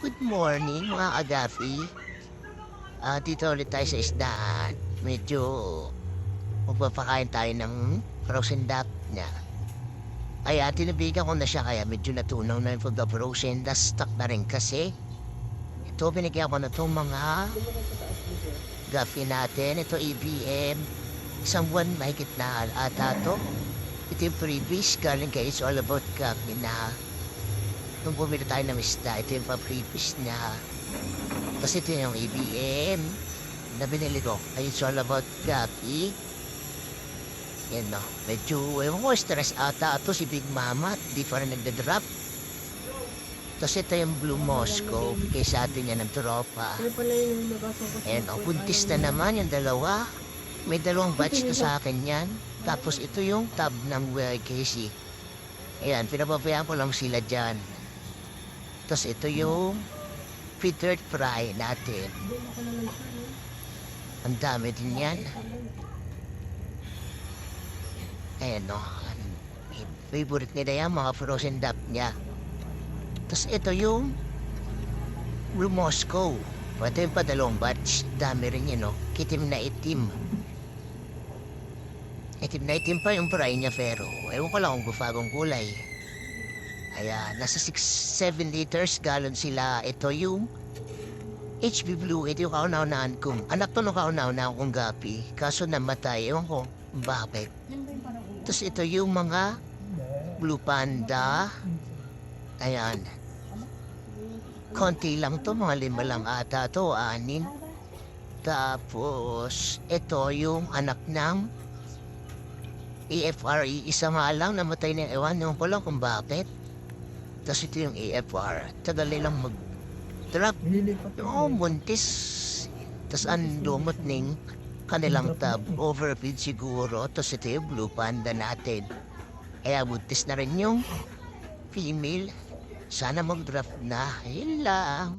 Good morning mga agafi. Dito ulit tayo sa isdaan. Medyo magpapakain tayo ng frozen duck niya. Kaya tinabigan ko na siya kaya medyo natunaw na yung pagka-frozen. Stuck na rin kasi. Ito binigyan ko na itong mga gafi natin. Ito ABM. Isang buwan mahigit na ata to. Ito yung freebies galing kay It's All About Coffee na nung bumili tayo ng isda, ito yung pa-freebies niya. Kasi ito yung ABM na binili ko. Ay, It's All About Coffee. Yan no. Medyo, ewan ko, stress ata ito si Big Mama. Di pa rin nagda-drop. Tapos ito yung Blue Moscow. Kaya sa atin yan ng tropa. Ayan o, buntis na naman yung dalawa. May dalawang batch na sa akin yan. Tapos ito yung tab ng YKC. Ayan, pinababayaan ko lang sila dyan. Tapos ito yung feathered fry natin. Ang dami din yan. Ayan o. Favorite nila yan, mga frozen duck niya. Tapos ito yung Blue Moscow. Ito yung padalong batch. Dami rin yun o. Itim na itim. Itim na itim pa yung fry niya pero ewan ko lang kung gufagong kulay. Kaya nasa 6-7 liters gallon sila. Ito yung HB Blue. Ito yung kauna-unahan kong. Anak to nung kauna-unahan kong gapi. Kaso namatay. Ewan ko bakit. Tapos ito yung mga Blue Panda. Ayan. Konti lang to. Mga 5 lang ata to. 6. Tapos ito yung anak ng AFR. Isa nga lang namatay na ewan. Ewan ko lang kung bakit. Tapos ito yung AFR. Tagal nilang mag-drop. Oo, buntis. Tapos ang lumot ng kanilang tab. Overfeed siguro. Tapos ito yung Blue Panda natin. Kaya buntis na rin yung female. Sana mag-drop na. Yun lang.